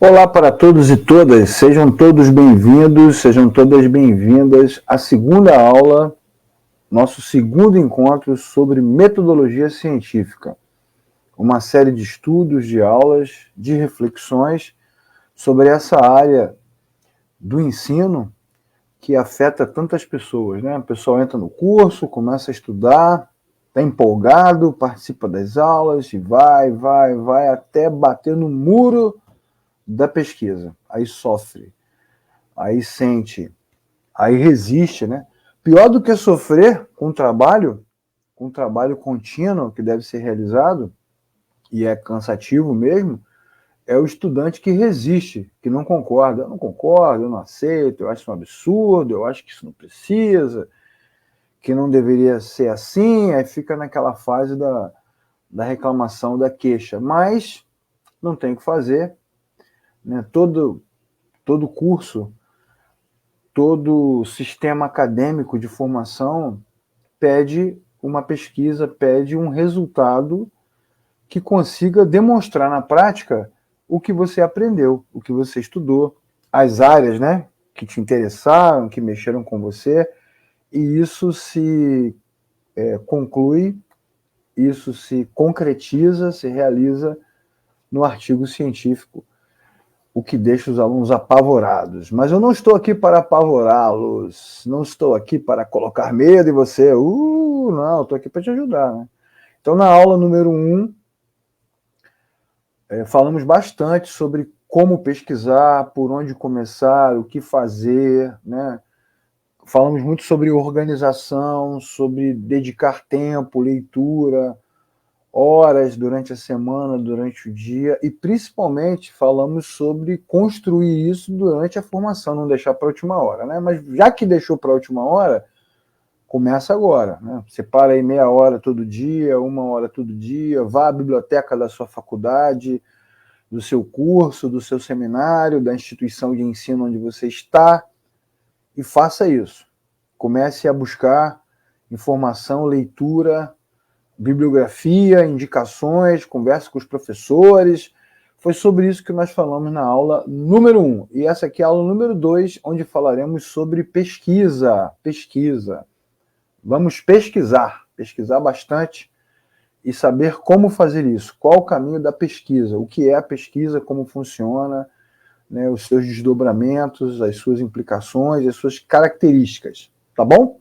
Olá para todos e todas, sejam todos bem-vindos, sejam todas bem-vindas à segunda aula, nosso segundo encontro sobre metodologia científica. Uma série de estudos, de aulas, de reflexões sobre essa área do ensino que afeta tantas pessoas, né? O pessoal entra no curso, começa a estudar, está empolgado, participa das aulas e vai até bater no muro da pesquisa. Aí sofre, aí sente, aí resiste, né? Pior do que sofrer com um trabalho contínuo que deve ser realizado, e é cansativo mesmo, é o estudante que resiste, que não concorda. Eu não concordo, eu não aceito, eu acho isso um absurdo, eu acho que isso não precisa, que não deveria ser assim, aí fica naquela fase da reclamação, da queixa. Mas não tem o que fazer, né? Todo curso, todo sistema acadêmico de formação pede uma pesquisa, pede um resultado que consiga demonstrar na prática o que você aprendeu, o que você estudou, as áreas, né, que te interessaram, que mexeram com você, e isso se conclui, isso se concretiza, se realiza no artigo científico, o que deixa os alunos apavorados. Mas eu não estou aqui para apavorá-los, não estou aqui para colocar medo em você, não, eu estou aqui para te ajudar, né? Então, na aula número 1, falamos bastante sobre como pesquisar, por onde começar, o que fazer, né? Falamos muito sobre organização, sobre dedicar tempo, leitura, horas durante a semana, durante o dia, e principalmente falamos sobre construir isso durante a formação, não deixar para a última hora, né? Mas já que deixou para a última hora, começa agora, né? Separa aí meia hora todo dia, uma hora todo dia, vá à biblioteca da sua faculdade, do seu curso, do seu seminário, da instituição de ensino onde você está, e faça isso. Comece a buscar informação, leitura, bibliografia, indicações, converse com os professores. Foi sobre isso que nós falamos na aula número 1. E essa aqui é a aula número 2, onde falaremos sobre pesquisa. Pesquisa. Vamos pesquisar bastante e saber como fazer isso. Qual o caminho da pesquisa? O que é a pesquisa, como funciona, né, os seus desdobramentos, as suas implicações, as suas características. Tá bom?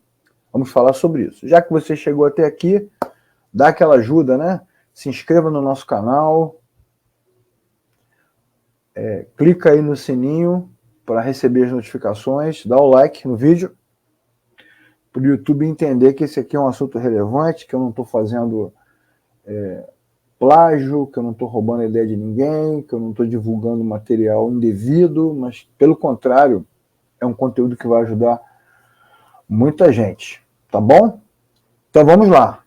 Vamos falar sobre isso. Já que você chegou até aqui, dá aquela ajuda, né? Se inscreva no nosso canal, clica aí no sininho para receber as notificações, dá o like no vídeo, para o YouTube entender que esse aqui é um assunto relevante, que eu não estou fazendo plágio, que eu não estou roubando a ideia de ninguém, que eu não estou divulgando material indevido, mas, pelo contrário, é um conteúdo que vai ajudar muita gente, tá bom? Então vamos lá.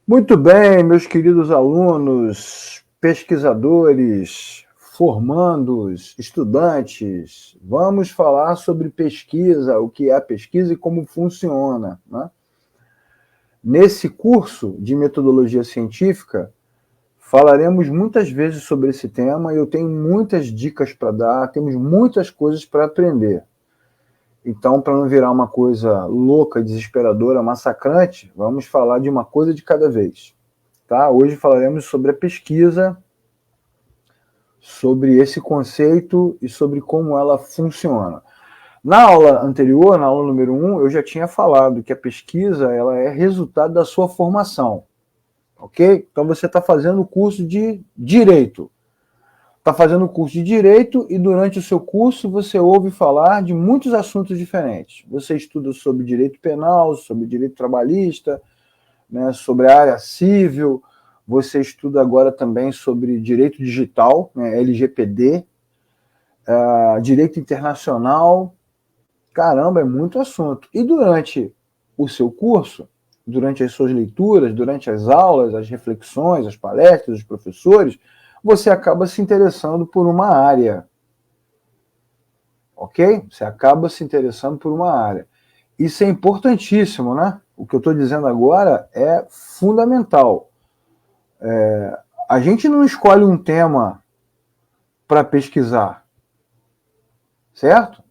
Muito bem, meus queridos alunos, pesquisadores, formandos, estudantes, vamos falar sobre pesquisa, o que é a pesquisa e como funciona, né? Nesse curso de metodologia científica, falaremos muitas vezes sobre esse tema e eu tenho muitas dicas para dar, temos muitas coisas para aprender. Então, para não virar uma coisa louca, desesperadora, massacrante, vamos falar de uma coisa de cada vez. Tá? Hoje falaremos sobre a pesquisa, sobre esse conceito e sobre como ela funciona. Na aula anterior, na aula número 1, eu já tinha falado que a pesquisa ela é resultado da sua formação. Ok? Então você está fazendo o curso de Direito. Está fazendo o curso de Direito e durante o seu curso você ouve falar de muitos assuntos diferentes. Você estuda sobre direito penal, sobre direito trabalhista, né, sobre a área civil, você estuda agora também sobre direito digital, né, LGPD, direito internacional. Caramba, é muito assunto. E durante o seu curso, durante as suas leituras, durante as aulas, as reflexões, as palestras dos professores, você acaba se interessando por uma área. Ok? Você acaba se interessando por uma área. Isso é importantíssimo, né? O que eu estou dizendo agora é fundamental. A gente não escolhe um tema para pesquisar, certo?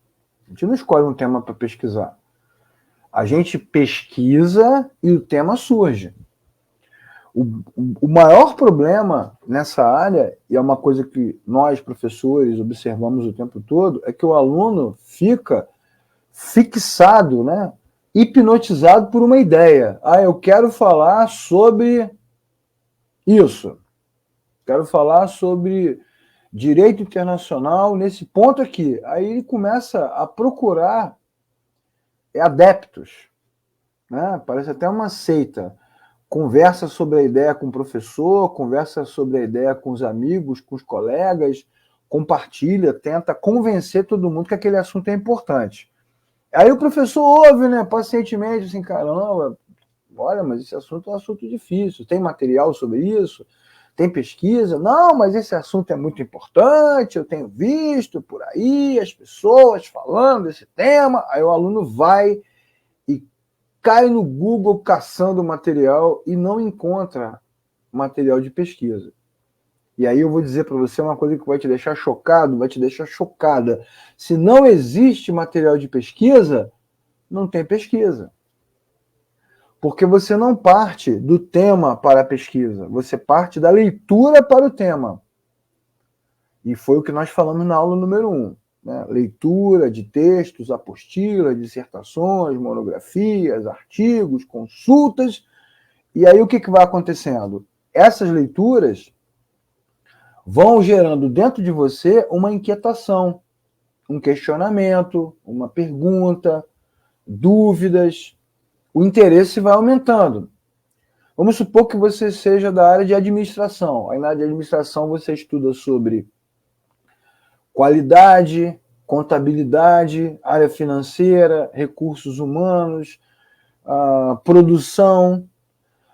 A gente não escolhe um tema para pesquisar. A gente pesquisa e o tema surge. O maior problema nessa área, e é uma coisa que nós, professores, observamos o tempo todo, é que o aluno fica fixado, né, hipnotizado por uma ideia. Eu quero falar sobre isso. Quero falar sobre direito internacional nesse ponto aqui. Aí ele começa a procurar adeptos, né? Parece até uma seita. Conversa sobre a ideia com o professor, conversa sobre a ideia com os amigos, com os colegas, compartilha, tenta convencer todo mundo que aquele assunto é importante. Aí o professor ouve, né, pacientemente, assim, caramba, olha, mas esse assunto é um assunto difícil, tem material sobre isso? Tem pesquisa? Não, mas esse assunto é muito importante, eu tenho visto por aí as pessoas falando desse tema. Aí o aluno vai e cai no Google caçando material e não encontra material de pesquisa. E aí eu vou dizer para você uma coisa que vai te deixar chocado, vai te deixar chocada. Se não existe material de pesquisa, não tem pesquisa. Porque você não parte do tema para a pesquisa, você parte da leitura para o tema. E foi o que nós falamos na aula número 1. Né? Leitura de textos, apostilas, dissertações, monografias, artigos, consultas. E aí o que vai acontecendo? Essas leituras vão gerando dentro de você uma inquietação, um questionamento, uma pergunta, dúvidas. O interesse vai aumentando. Vamos supor que você seja da área de administração. Aí na área de administração você estuda sobre qualidade, contabilidade, área financeira, recursos humanos, produção.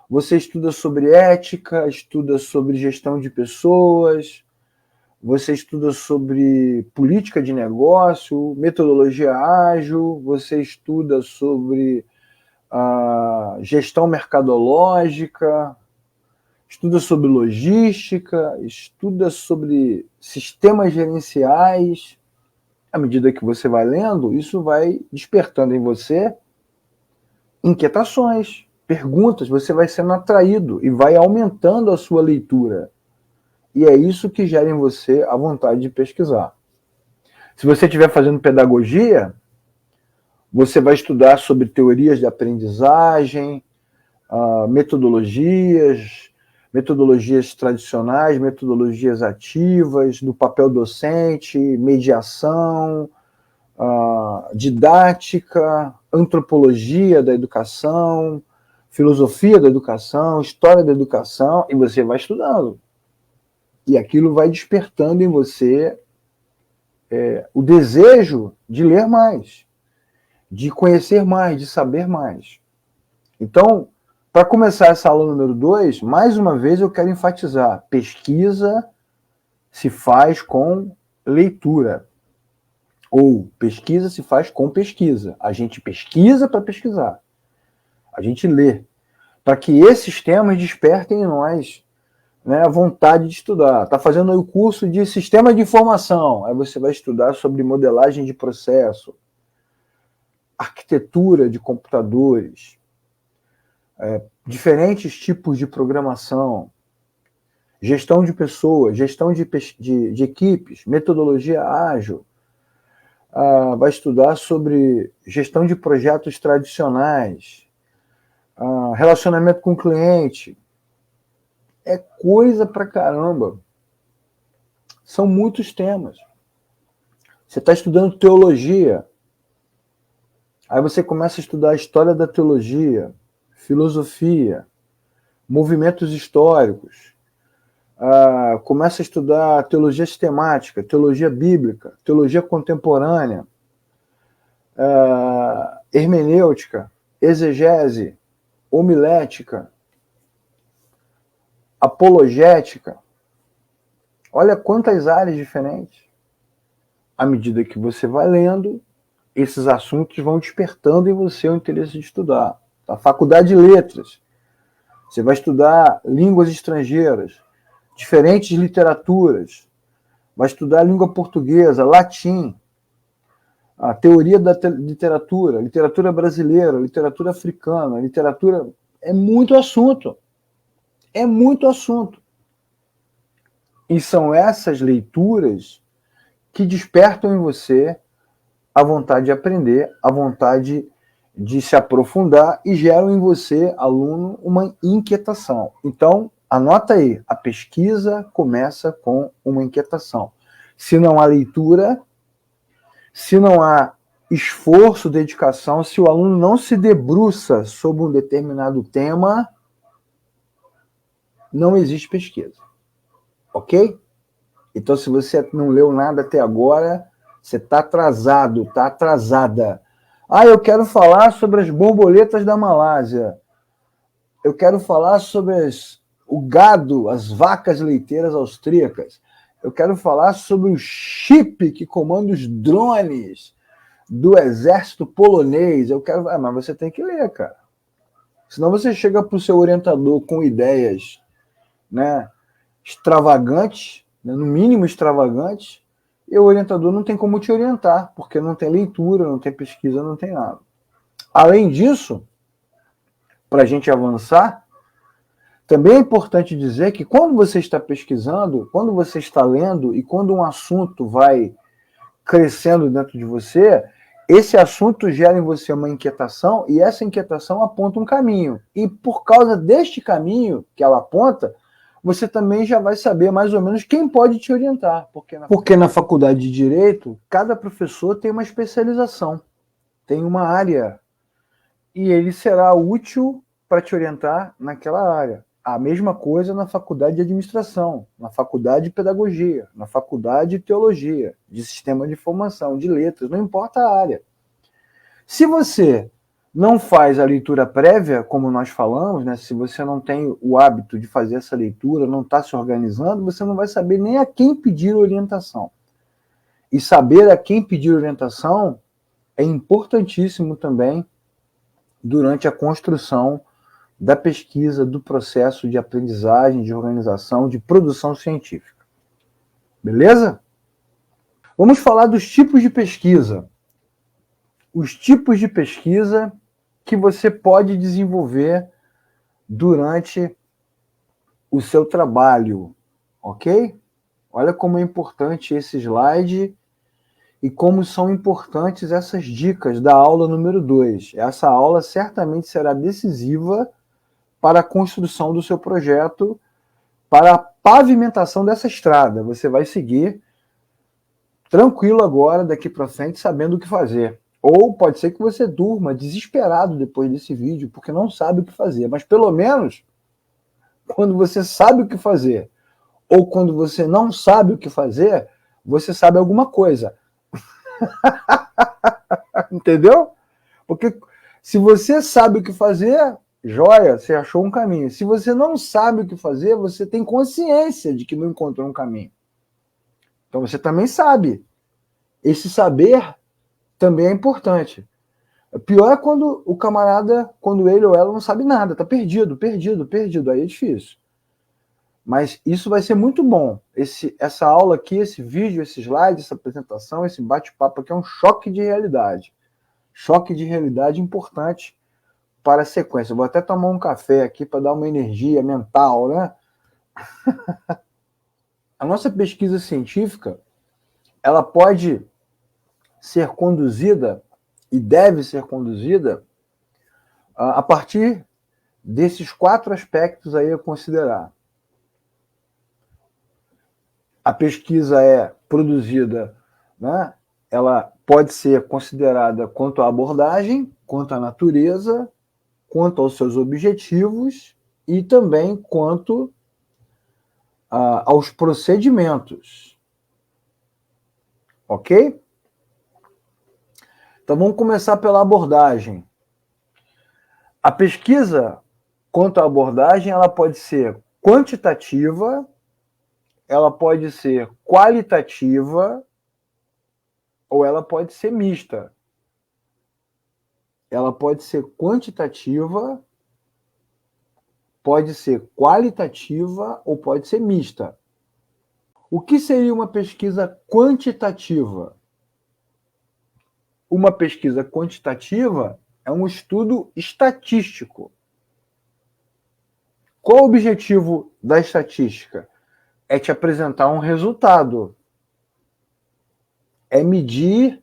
Você estuda sobre ética, estuda sobre gestão de pessoas, você estuda sobre política de negócio, metodologia ágil, você estuda sobre gestão mercadológica, estuda sobre logística, estuda sobre sistemas gerenciais. À medida que você vai lendo, isso vai despertando em você inquietações, perguntas, você vai sendo atraído e vai aumentando a sua leitura. E é isso que gera em você a vontade de pesquisar. Se você estiver fazendo pedagogia, você vai estudar sobre teorias de aprendizagem, metodologias tradicionais, metodologias ativas, do papel docente, mediação, didática, antropologia da educação, filosofia da educação, história da educação, e você vai estudando. E aquilo vai despertando em você o desejo de ler mais, de conhecer mais, de saber mais. Então, para começar essa aula número 2, mais uma vez eu quero enfatizar, pesquisa se faz com leitura. Ou pesquisa se faz com pesquisa. A gente pesquisa para pesquisar. A gente lê. Para que esses temas despertem em nós, né, a vontade de estudar. Está fazendo aí o curso de sistema de informação. Aí você vai estudar sobre modelagem de processo, arquitetura de computadores, diferentes tipos de programação, gestão de pessoas, gestão de equipes, metodologia ágil. Vai estudar sobre gestão de projetos tradicionais, relacionamento com o cliente. É coisa pra caramba. São muitos temas. Você está estudando teologia, aí você começa a estudar a história da teologia, filosofia, movimentos históricos, começa a estudar teologia sistemática, teologia bíblica, teologia contemporânea, hermenêutica, exegese, homilética, apologética. Olha quantas áreas diferentes. À medida que você vai lendo, esses assuntos vão despertando em você o interesse de estudar. A faculdade de letras, você vai estudar línguas estrangeiras, diferentes literaturas, vai estudar língua portuguesa, latim, a teoria da literatura, literatura brasileira, literatura africana, literatura... É muito assunto. É muito assunto. E são essas leituras que despertam em você a vontade de aprender, a vontade de se aprofundar e geram em você, aluno, uma inquietação. Então, anota aí, a pesquisa começa com uma inquietação. Se não há leitura, se não há esforço, dedicação, se o aluno não se debruça sobre um determinado tema, não existe pesquisa. Ok? Então, se você não leu nada até agora, você está atrasado, está atrasada. Ah, eu quero falar sobre as borboletas da Malásia. Eu quero falar sobre o gado, as vacas leiteiras austríacas. Eu quero falar sobre o chip que comanda os drones do exército polonês. Eu quero... mas você tem que ler, cara. Senão você chega para o seu orientador com ideias, né, extravagantes, né, no mínimo extravagantes, e o orientador não tem como te orientar, porque não tem leitura, não tem pesquisa, não tem nada. Além disso, para a gente avançar, também é importante dizer que quando você está pesquisando, quando você está lendo e quando um assunto vai crescendo dentro de você, esse assunto gera em você uma inquietação e essa inquietação aponta um caminho. E por causa deste caminho que ela aponta, você também já vai saber mais ou menos quem pode te orientar. Porque na faculdade de Direito, cada professor tem uma especialização, tem uma área, e ele será útil para te orientar naquela área. A mesma coisa na faculdade de Administração, na faculdade de Pedagogia, na faculdade de Teologia, de Sistema de Informação, de Letras, não importa a área. Se você não faz a leitura prévia, como nós falamos, né? Se você não tem o hábito de fazer essa leitura, não está se organizando, você não vai saber nem a quem pedir orientação. E saber a quem pedir orientação é importantíssimo também durante a construção da pesquisa, do processo de aprendizagem, de organização, de produção científica. Beleza? Vamos falar dos tipos de pesquisa. Os tipos de pesquisa que você pode desenvolver durante o seu trabalho, ok? Olha como é importante esse slide e como são importantes essas dicas da aula número 2. Essa aula certamente será decisiva para a construção do seu projeto, para a pavimentação dessa estrada. Você vai seguir tranquilo agora, daqui para frente, sabendo o que fazer. Ou pode ser que você durma desesperado depois desse vídeo, porque não sabe o que fazer. Mas pelo menos, quando você sabe o que fazer, ou quando você não sabe o que fazer, você sabe alguma coisa. Entendeu? Porque se você sabe o que fazer, joia, você achou um caminho. Se você não sabe o que fazer, você tem consciência de que não encontrou um caminho. Então você também sabe. Esse saber também é importante. O pior é quando o camarada, quando ele ou ela não sabe nada, tá perdido. Aí é difícil. Mas isso vai ser muito bom. Essa aula aqui, esse vídeo, esse slide, essa apresentação, esse bate-papo aqui é um choque de realidade. Choque de realidade importante para a sequência. Eu vou até tomar um café aqui para dar uma energia mental, né? A nossa pesquisa científica, ela pode ser conduzida e deve ser conduzida a partir desses 4 aspectos aí a considerar. A pesquisa é produzida, né? Ela pode ser considerada quanto à abordagem, quanto à natureza, quanto aos seus objetivos e também quanto aos procedimentos. Ok? Então vamos começar pela abordagem. A pesquisa, quanto à abordagem, ela pode ser quantitativa, ela pode ser qualitativa ou ela pode ser mista. Ela pode ser quantitativa, pode ser qualitativa ou pode ser mista. O que seria uma pesquisa quantitativa? Uma pesquisa quantitativa é um estudo estatístico. Qual o objetivo da estatística? É te apresentar um resultado. É medir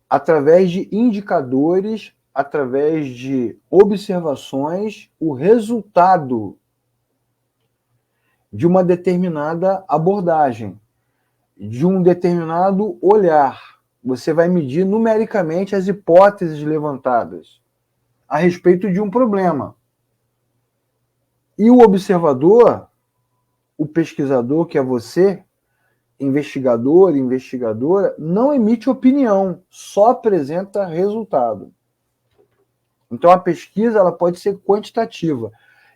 através de indicadores, através de observações, o resultado de uma determinada abordagem, de um determinado olhar. Você vai medir numericamente as hipóteses levantadas a respeito de um problema. E o observador, o pesquisador, que é você, investigador, investigadora, não emite opinião, só apresenta resultado. Então a pesquisa ela pode ser quantitativa.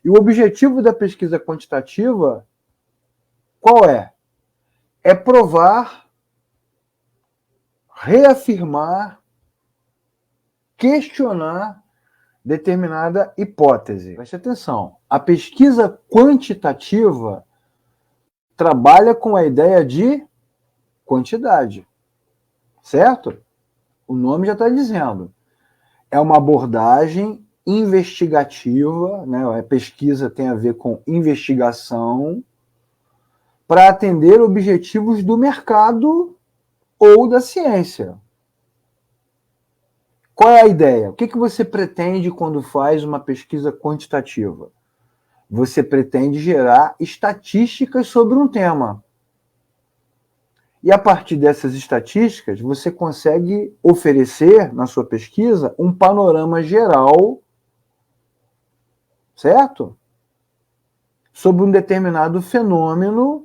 E o objetivo da pesquisa quantitativa qual é? É provar, reafirmar, questionar determinada hipótese. Preste atenção. A pesquisa quantitativa trabalha com a ideia de quantidade, certo? O nome já está dizendo. É uma abordagem investigativa, né? A pesquisa tem a ver com investigação para atender objetivos do mercado ou da ciência. Qual é a ideia? O que você pretende quando faz uma pesquisa quantitativa? Você pretende gerar estatísticas sobre um tema. E a partir dessas estatísticas, você consegue oferecer, na sua pesquisa, um panorama geral, certo? Sobre um determinado fenômeno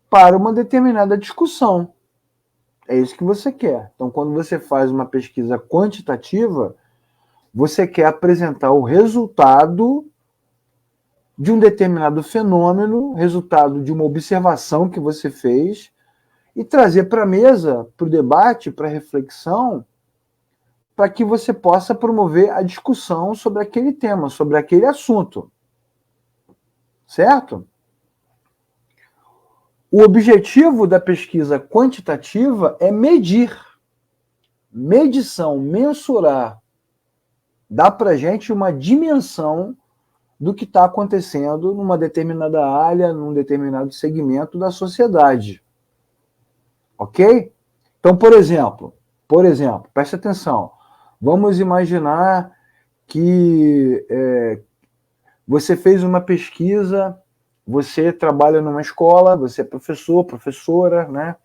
para uma determinada discussão. É isso que você quer. Então, quando você faz uma pesquisa quantitativa, você quer apresentar o resultado de um determinado fenômeno, resultado de uma observação que você fez, e trazer para a mesa, para o debate, para a reflexão, para que você possa promover a discussão sobre aquele tema, sobre aquele assunto. Certo? O objetivo da pesquisa quantitativa é medir. Medição, mensurar. Dá para a gente uma dimensão do que está acontecendo numa determinada área, num determinado segmento da sociedade. Ok? Então, por exemplo, preste atenção. Vamos imaginar que você fez uma pesquisa, você trabalha numa escola, você é professor, professora, né?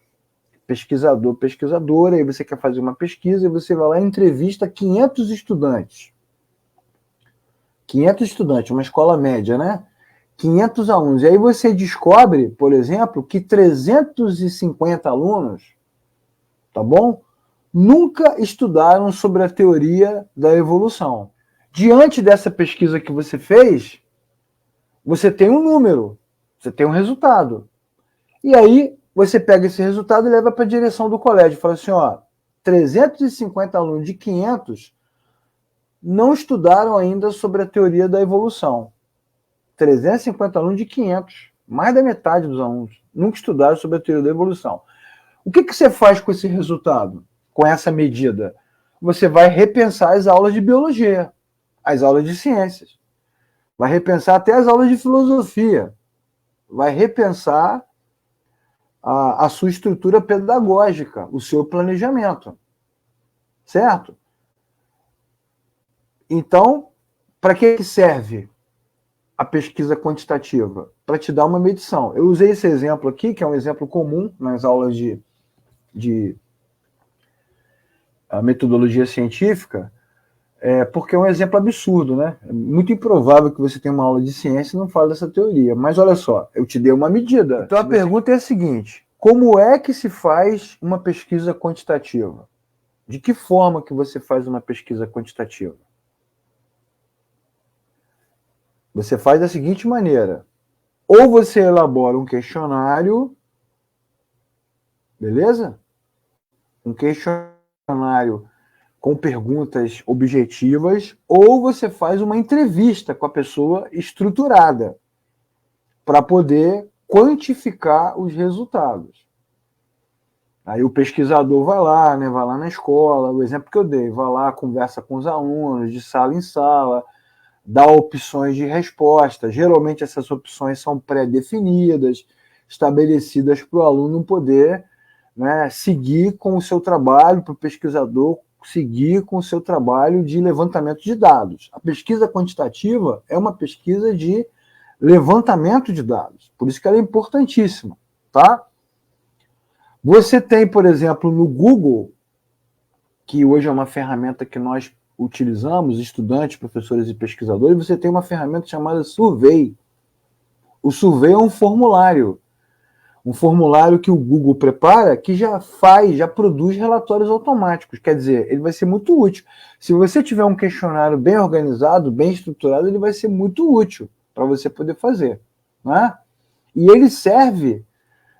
Pesquisador, pesquisadora, e você quer fazer uma pesquisa e você vai lá e entrevista 500 estudantes. 500 estudantes, uma escola média, né? 500 alunos. E aí você descobre, por exemplo, que 350 alunos, tá bom? Nunca estudaram sobre a teoria da evolução. Diante dessa pesquisa que você fez, você tem um número, você tem um resultado. E aí você pega esse resultado e leva para a direção do colégio. Fala assim, ó, 350 alunos de 500 não estudaram ainda sobre a teoria da evolução. 350 alunos de 500, mais da metade dos alunos, nunca estudaram sobre a teoria da evolução. O que você faz com esse resultado, com essa medida? Você vai repensar as aulas de biologia, as aulas de ciências, vai repensar até as aulas de filosofia, vai repensar a sua estrutura pedagógica, o seu planejamento, certo? Então, para que serve a pesquisa quantitativa? Para te dar uma medição. Eu usei esse exemplo aqui, que é um exemplo comum nas aulas de metodologia científica, porque é um exemplo absurdo, né? É muito improvável que você tenha uma aula de ciência e não fale dessa teoria. Mas olha só, eu te dei uma medida. Então a pergunta é a seguinte: como é que se faz uma pesquisa quantitativa? De que forma que você faz uma pesquisa quantitativa? Você faz da seguinte maneira: ou você elabora um questionário, beleza? Um questionário com perguntas objetivas, ou você faz uma entrevista com a pessoa estruturada para poder quantificar os resultados. Aí o pesquisador vai lá, né, vai lá na escola, o exemplo que eu dei, vai lá, conversa com os alunos, de sala em sala, dá opções de resposta. Geralmente essas opções são pré-definidas, estabelecidas para o aluno poder, né, seguir com o seu trabalho, para o pesquisador seguir com o seu trabalho de levantamento de dados. A pesquisa quantitativa é uma pesquisa de levantamento de dados, por isso que ela é importantíssima, tá? Você tem, por exemplo, no Google, que hoje é uma ferramenta que nós utilizamos, estudantes, professores e pesquisadores, você tem uma ferramenta chamada Survey. O Survey é um formulário que o Google prepara, que já produz relatórios automáticos. Quer dizer, ele vai ser muito útil. Se você tiver um questionário bem organizado, bem estruturado, ele vai ser muito útil para você poder fazer, né? E ele serve,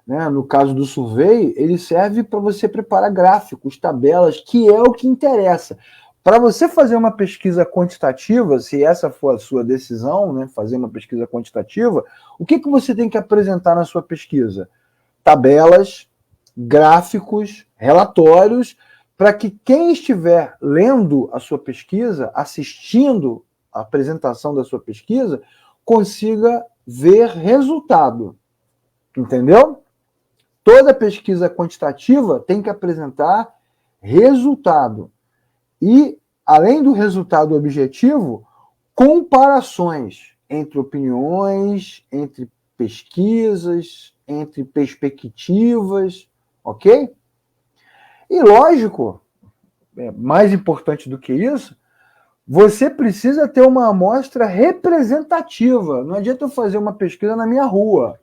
né, no caso do Survey, ele serve para você preparar gráficos, tabelas, que é o que interessa. Para você fazer uma pesquisa quantitativa, se essa for a sua decisão, né, fazer uma pesquisa quantitativa, o que você tem que apresentar na sua pesquisa? Tabelas, gráficos, relatórios, para que quem estiver lendo a sua pesquisa, assistindo a apresentação da sua pesquisa, consiga ver resultado. Entendeu? Toda pesquisa quantitativa tem que apresentar resultado. E, além do resultado objetivo, comparações entre opiniões, entre pesquisas, entre perspectivas, ok? E, lógico, mais importante do que isso, você precisa ter uma amostra representativa. Não adianta eu fazer uma pesquisa na minha rua,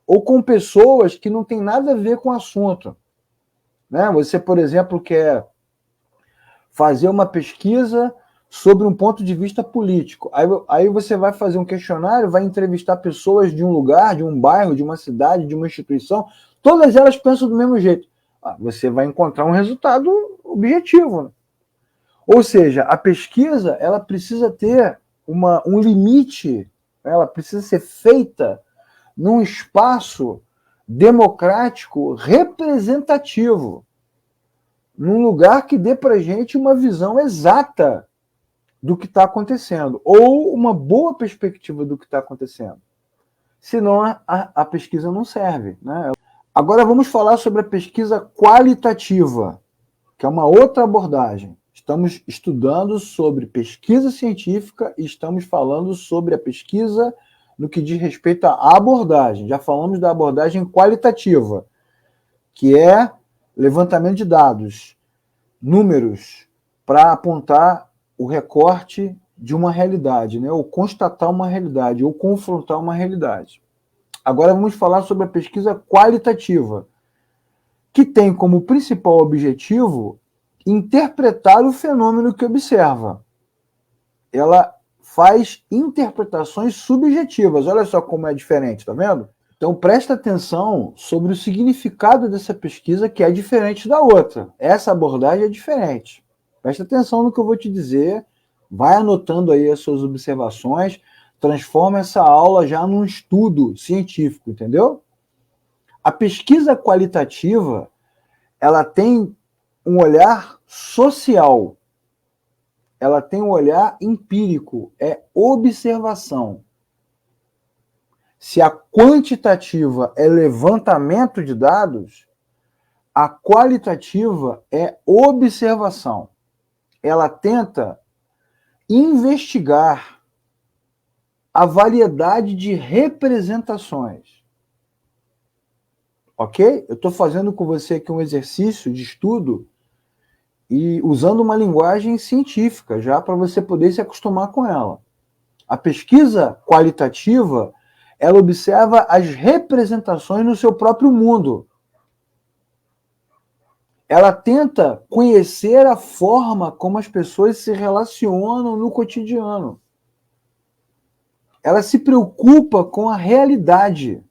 ou com pessoas que não têm nada a ver com o assunto. Né? Você, por exemplo, quer fazer uma pesquisa sobre um ponto de vista político. Aí você vai fazer um questionário, vai entrevistar pessoas de um lugar, de um bairro, de uma cidade, de uma instituição, todas elas pensam do mesmo jeito. Você vai encontrar um resultado objetivo. Né? Ou seja, a pesquisa ela precisa ter um limite, ela precisa ser feita num espaço democrático representativo, num lugar que dê para a gente uma visão exata do que está acontecendo, ou uma boa perspectiva do que está acontecendo. Senão a pesquisa não serve. Né? Agora vamos falar sobre a pesquisa qualitativa, que é uma outra abordagem. Estamos estudando sobre pesquisa científica e estamos falando sobre a pesquisa no que diz respeito à abordagem. Já falamos da abordagem qualitativa, que é levantamento de dados, números, para apontar o recorte de uma realidade, né? Ou constatar uma realidade, ou confrontar uma realidade. Agora vamos falar sobre a pesquisa qualitativa, que tem como principal objetivo interpretar o fenômeno que observa. Ela faz interpretações subjetivas. Olha só como é diferente, tá vendo? Então presta atenção sobre o significado dessa pesquisa, que é diferente da outra. Essa abordagem é diferente. Presta atenção no que eu vou te dizer, vai anotando aí as suas observações, transforma essa aula já num estudo científico, entendeu? A pesquisa qualitativa, ela tem um olhar social, ela tem um olhar empírico, é observação. Se a quantitativa é levantamento de dados, a qualitativa é observação. Ela tenta investigar a variedade de representações. Ok? Eu estou fazendo com você aqui um exercício de estudo e usando uma linguagem científica, já para você poder se acostumar com ela. A pesquisa qualitativa, ela observa as representações no seu próprio mundo. Ela tenta conhecer a forma como as pessoas se relacionam no cotidiano. Ela se preocupa com a realidade.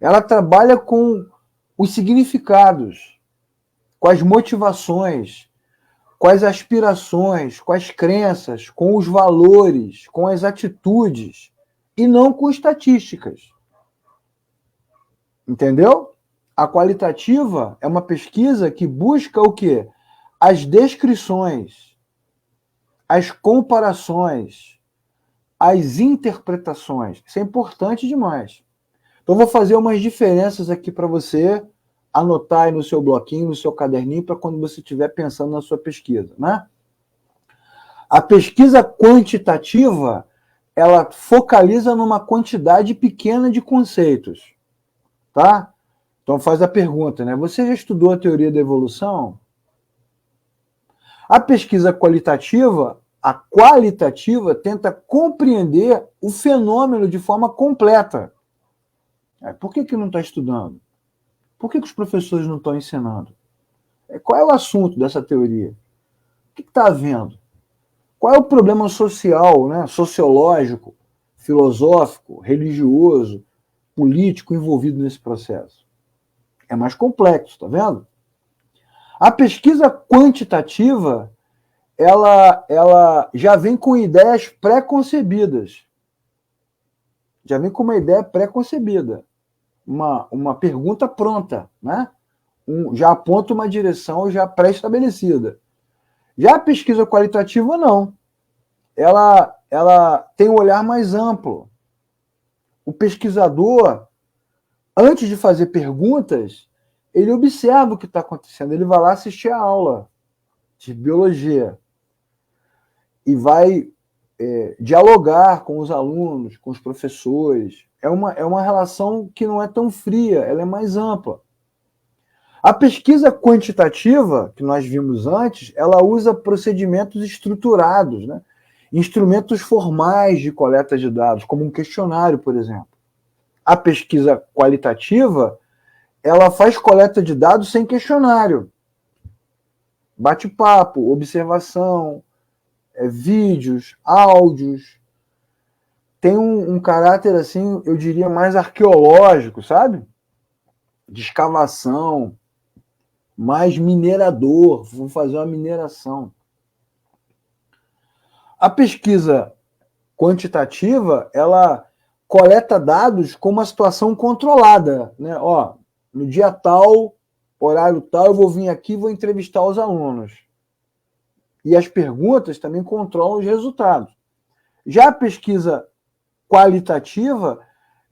Ela trabalha com os significados, com as motivações, com as aspirações, com as crenças, com os valores, com as atitudes, e não com estatísticas. Entendeu? A qualitativa é uma pesquisa que busca o quê? As descrições, as comparações, as interpretações. Isso é importante demais. Então, vou fazer umas diferenças aqui para você anotar aí no seu bloquinho, no seu caderninho, para quando você estiver pensando na sua pesquisa, né? A pesquisa quantitativa, ela focaliza numa quantidade pequena de conceitos, tá? Então faz a pergunta, né? Você já estudou a teoria da evolução? A pesquisa qualitativa, a qualitativa tenta compreender o fenômeno de forma completa. Por que não está estudando? Por que os professores não estão ensinando? Qual é o assunto dessa teoria? O que está havendo? Qual é o problema social, né, sociológico, filosófico, religioso, político envolvido nesse processo? É mais complexo, tá vendo? A pesquisa quantitativa, ela já vem com ideias pré-concebidas. Já vem com uma ideia pré-concebida. Uma pergunta pronta, né? Já aponta uma direção já pré-estabelecida. Já a pesquisa qualitativa, não. Ela tem um olhar mais amplo. O pesquisador, antes de fazer perguntas, ele observa o que está acontecendo. Ele vai lá assistir a aula de biologia e vai dialogar com os alunos, com os professores. É uma relação que não é tão fria, ela é mais ampla. A pesquisa quantitativa, que nós vimos antes, ela usa procedimentos estruturados, né? Instrumentos formais de coleta de dados, como um questionário, por exemplo. A pesquisa qualitativa, ela faz coleta de dados sem questionário. Bate-papo, observação, vídeos, áudios. Tem um caráter, assim, eu diria, mais arqueológico, sabe? De escavação, mais minerador, vou fazer uma mineração. A pesquisa quantitativa, ela coleta dados com uma situação controlada, né? Ó, no dia tal, horário tal, eu vou vir aqui e vou entrevistar os alunos. E as perguntas também controlam os resultados. Já a pesquisa qualitativa,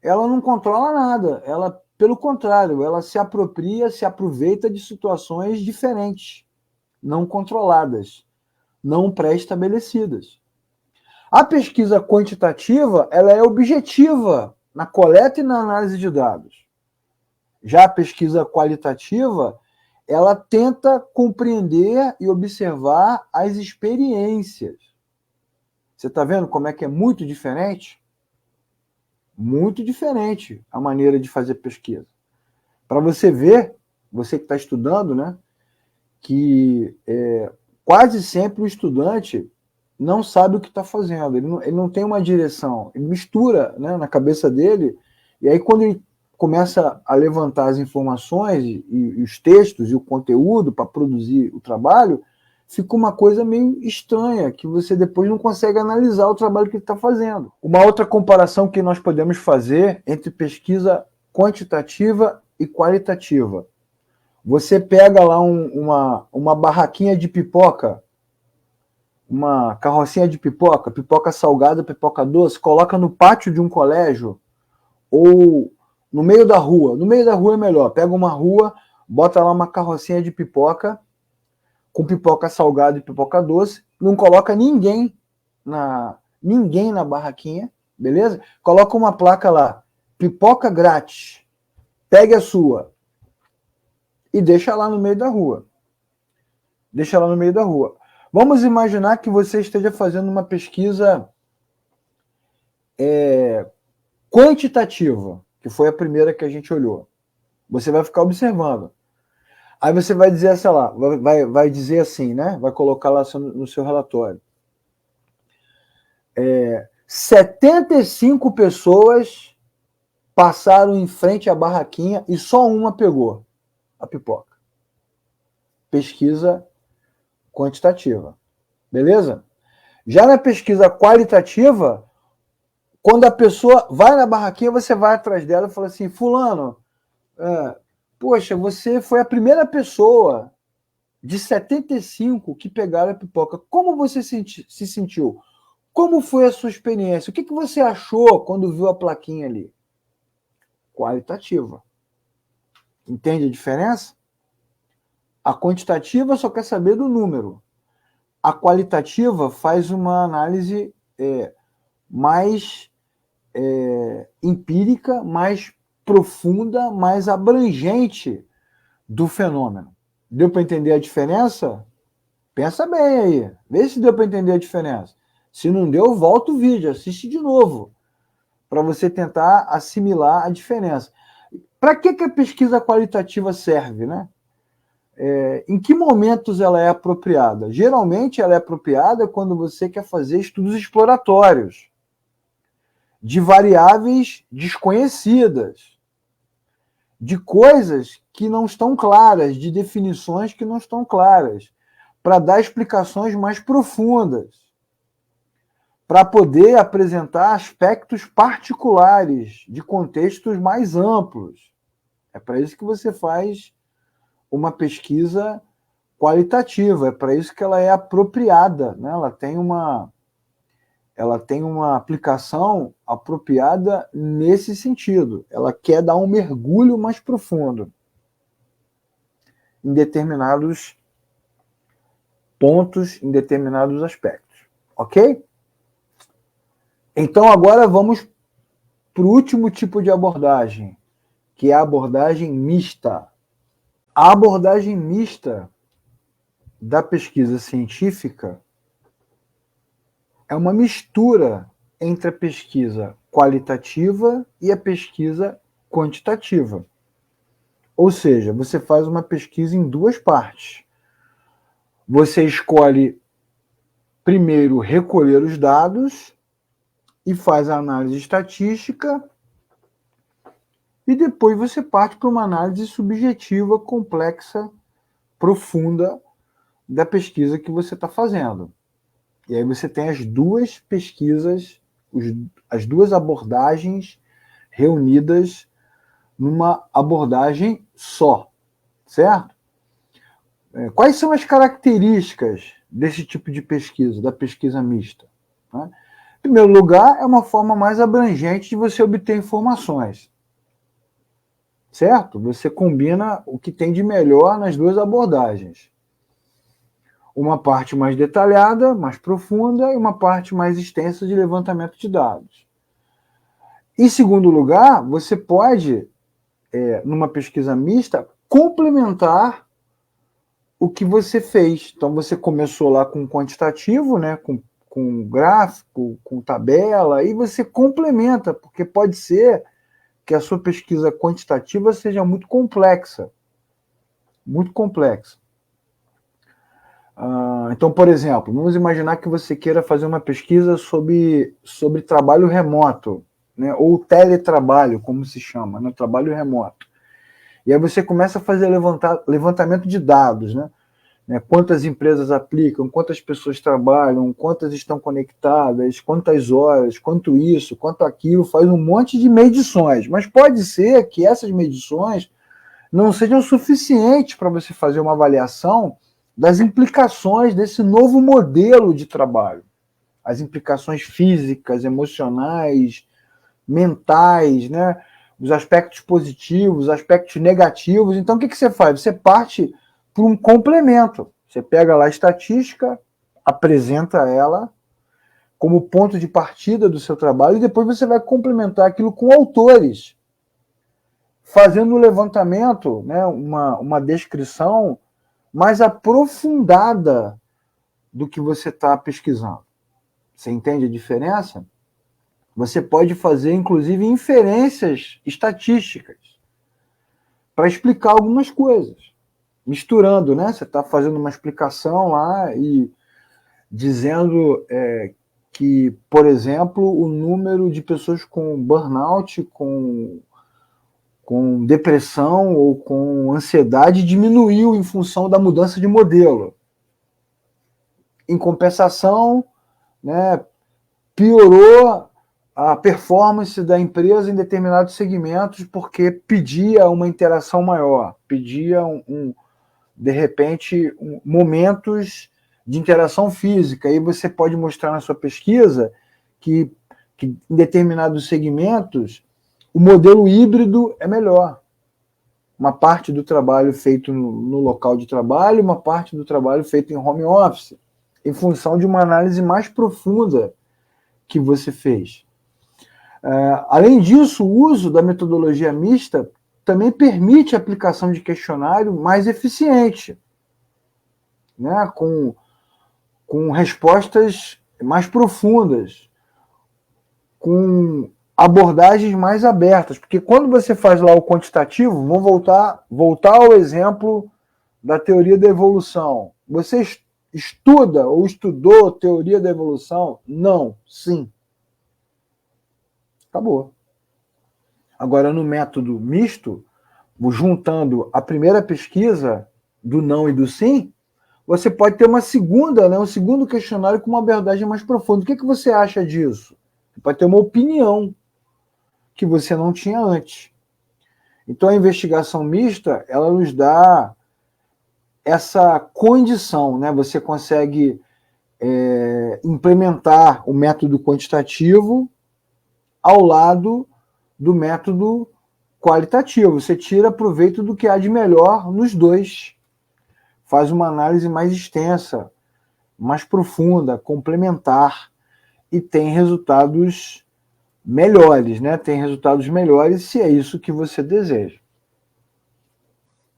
ela não controla nada. Ela, pelo contrário, ela se apropria, se aproveita de situações diferentes, não controladas, não pré-estabelecidas. A pesquisa quantitativa, ela é objetiva na coleta e na análise de dados. Já a pesquisa qualitativa, ela tenta compreender e observar as experiências. Você está vendo como é que é muito diferente? Muito diferente a maneira de fazer pesquisa. Para você ver, você que está estudando, né, que quase sempre o estudante não sabe o que está fazendo, ele não tem uma direção, ele mistura, né, na cabeça dele, e aí quando ele começa a levantar as informações e os textos e o conteúdo para produzir o trabalho, fica uma coisa meio estranha, que você depois não consegue analisar o trabalho que ele está fazendo. Uma outra comparação que nós podemos fazer entre pesquisa quantitativa e qualitativa. Você pega lá uma barraquinha de pipoca, uma carrocinha de pipoca, pipoca salgada, pipoca doce, coloca no pátio de um colégio ou no meio da rua. No meio da rua é melhor. Pega uma rua, bota lá uma carrocinha de pipoca, com pipoca salgada e pipoca doce, não coloca ninguém na barraquinha, beleza? Coloca uma placa lá, pipoca grátis, pegue a sua e deixa lá no meio da rua. Deixa lá no meio da rua. Vamos imaginar que você esteja fazendo uma pesquisa quantitativa, que foi a primeira que a gente olhou. Você vai ficar observando. Aí você vai dizer, sei lá, vai dizer assim, né? Vai colocar lá no seu relatório. 75 pessoas passaram em frente à barraquinha e só uma pegou a pipoca. Pesquisa quantitativa. Beleza? Já na pesquisa qualitativa, quando a pessoa vai na barraquinha, você vai atrás dela e fala assim, fulano, Poxa, você foi a primeira pessoa de 75 que pegaram a pipoca. Como você se sentiu? Como foi a sua experiência? O que você achou quando viu a plaquinha ali? Qualitativa. Entende a diferença? A quantitativa só quer saber do número. A qualitativa faz uma análise mais empírica, mais profunda, mais abrangente do fenômeno. Deu para entender a diferença? Pensa bem aí. Vê se deu para entender a diferença. Se não deu, volta o vídeo, assiste de novo, para você tentar assimilar a diferença. Para que a pesquisa qualitativa serve, né? Em que momentos ela é apropriada? Geralmente ela é apropriada quando você quer fazer estudos exploratórios de variáveis desconhecidas, de coisas que não estão claras, de definições que não estão claras, para dar explicações mais profundas, para poder apresentar aspectos particulares de contextos mais amplos. É para isso que você faz uma pesquisa qualitativa, é para isso que ela é apropriada, né? Ela tem uma aplicação apropriada nesse sentido. Ela quer dar um mergulho mais profundo em determinados pontos, em determinados aspectos. Ok? Então agora vamos para o último tipo de abordagem, que é a abordagem mista. A abordagem mista da pesquisa científica é uma mistura entre a pesquisa qualitativa e a pesquisa quantitativa. Ou seja, você faz uma pesquisa em duas partes. Você escolhe primeiro recolher os dados e faz a análise estatística, e depois você parte para uma análise subjetiva, complexa, profunda da pesquisa que você está fazendo. E aí você tem as duas pesquisas, as duas abordagens reunidas numa abordagem só, certo? Quais são as características desse tipo de pesquisa, da pesquisa mista? Né? Em primeiro lugar, é uma forma mais abrangente de você obter informações, certo? Você combina o que tem de melhor nas duas abordagens. Uma parte mais detalhada, mais profunda, e uma parte mais extensa de levantamento de dados. Em segundo lugar, você pode, numa pesquisa mista, complementar o que você fez. Então, você começou lá com quantitativo, né, com gráfico, com tabela, e você complementa, porque pode ser que a sua pesquisa quantitativa seja muito complexa. Muito complexa. Então, por exemplo, vamos imaginar que você queira fazer uma pesquisa sobre trabalho remoto, né, ou teletrabalho, como se chama, né, trabalho remoto. E aí você começa a fazer levantamento de dados, né? Quantas empresas aplicam, quantas pessoas trabalham, quantas estão conectadas, quantas horas, quanto isso, quanto aquilo, faz um monte de medições. Mas pode ser que essas medições não sejam suficientes para você fazer uma avaliação das implicações desse novo modelo de trabalho. As implicações físicas, emocionais, mentais, né? Os aspectos positivos, os aspectos negativos. Então, o que você faz? Você parte para um complemento. Você pega lá a estatística, apresenta ela como ponto de partida do seu trabalho e depois você vai complementar aquilo com autores, fazendo um levantamento, né, uma descrição mais aprofundada do que você está pesquisando. Você entende a diferença? Você pode fazer, inclusive, inferências estatísticas para explicar algumas coisas. Misturando, né? Você está fazendo uma explicação lá e dizendo que, por exemplo, o número de pessoas com burnout, com depressão ou com ansiedade diminuiu em função da mudança de modelo. Em compensação, né, piorou a performance da empresa em determinados segmentos porque pedia uma interação maior, pedia, de repente, momentos de interação física. Aí você pode mostrar na sua pesquisa que em determinados segmentos o modelo híbrido é melhor. Uma parte do trabalho feito no local de trabalho, uma parte do trabalho feito em home office, em função de uma análise mais profunda que você fez. Além disso, o uso da metodologia mista também permite a aplicação de questionário mais eficiente, né, com respostas mais profundas, com abordagens mais abertas. Porque quando você faz lá o quantitativo, vou voltar ao exemplo da teoria da evolução. Você estuda ou estudou teoria da evolução? Não. Sim. Acabou. Agora, no método misto, juntando a primeira pesquisa do não e do sim, você pode ter uma segunda, né, um segundo questionário com uma abordagem mais profunda. O que você acha disso? Você pode ter uma opinião que você não tinha antes. Então, a investigação mista, ela nos dá essa condição, né? Você consegue implementar o método quantitativo ao lado do método qualitativo. Você tira proveito do que há de melhor nos dois. Faz uma análise mais extensa, mais profunda, complementar, e tem resultados melhores, né? Tem resultados melhores se é isso que você deseja.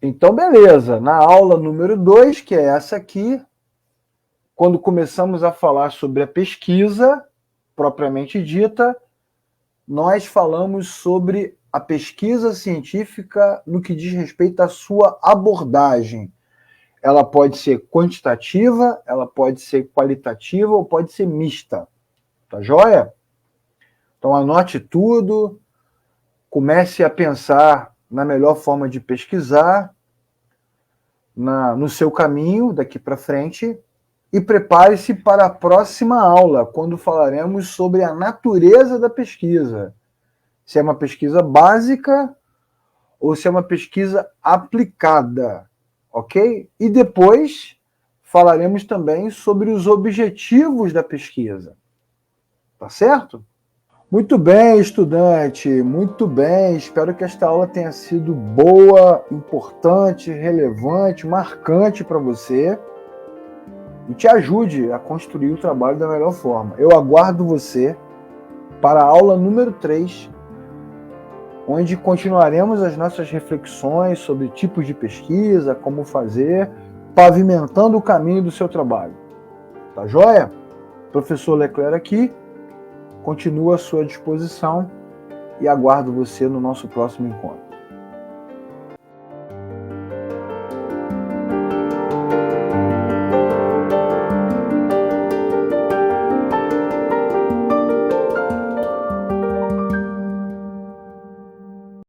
Então, beleza. Na aula número 2, que é essa aqui, quando começamos a falar sobre a pesquisa propriamente dita, nós falamos sobre a pesquisa científica no que diz respeito à sua abordagem. Ela pode ser quantitativa, ela pode ser qualitativa ou pode ser mista. Tá joia? Então anote tudo, comece a pensar na melhor forma de pesquisar, no seu caminho daqui para frente, e prepare-se para a próxima aula, quando falaremos sobre a natureza da pesquisa. Se é uma pesquisa básica ou se é uma pesquisa aplicada, ok? E depois falaremos também sobre os objetivos da pesquisa. Tá certo? Muito bem, estudante, muito bem. Espero que esta aula tenha sido boa, importante, relevante, marcante para você e te ajude a construir o trabalho da melhor forma. Eu aguardo você para a aula número 3, onde continuaremos as nossas reflexões sobre tipos de pesquisa, como fazer, pavimentando o caminho do seu trabalho. Tá joia? Professor Leclerc aqui, continuo à sua disposição e aguardo você no nosso próximo encontro.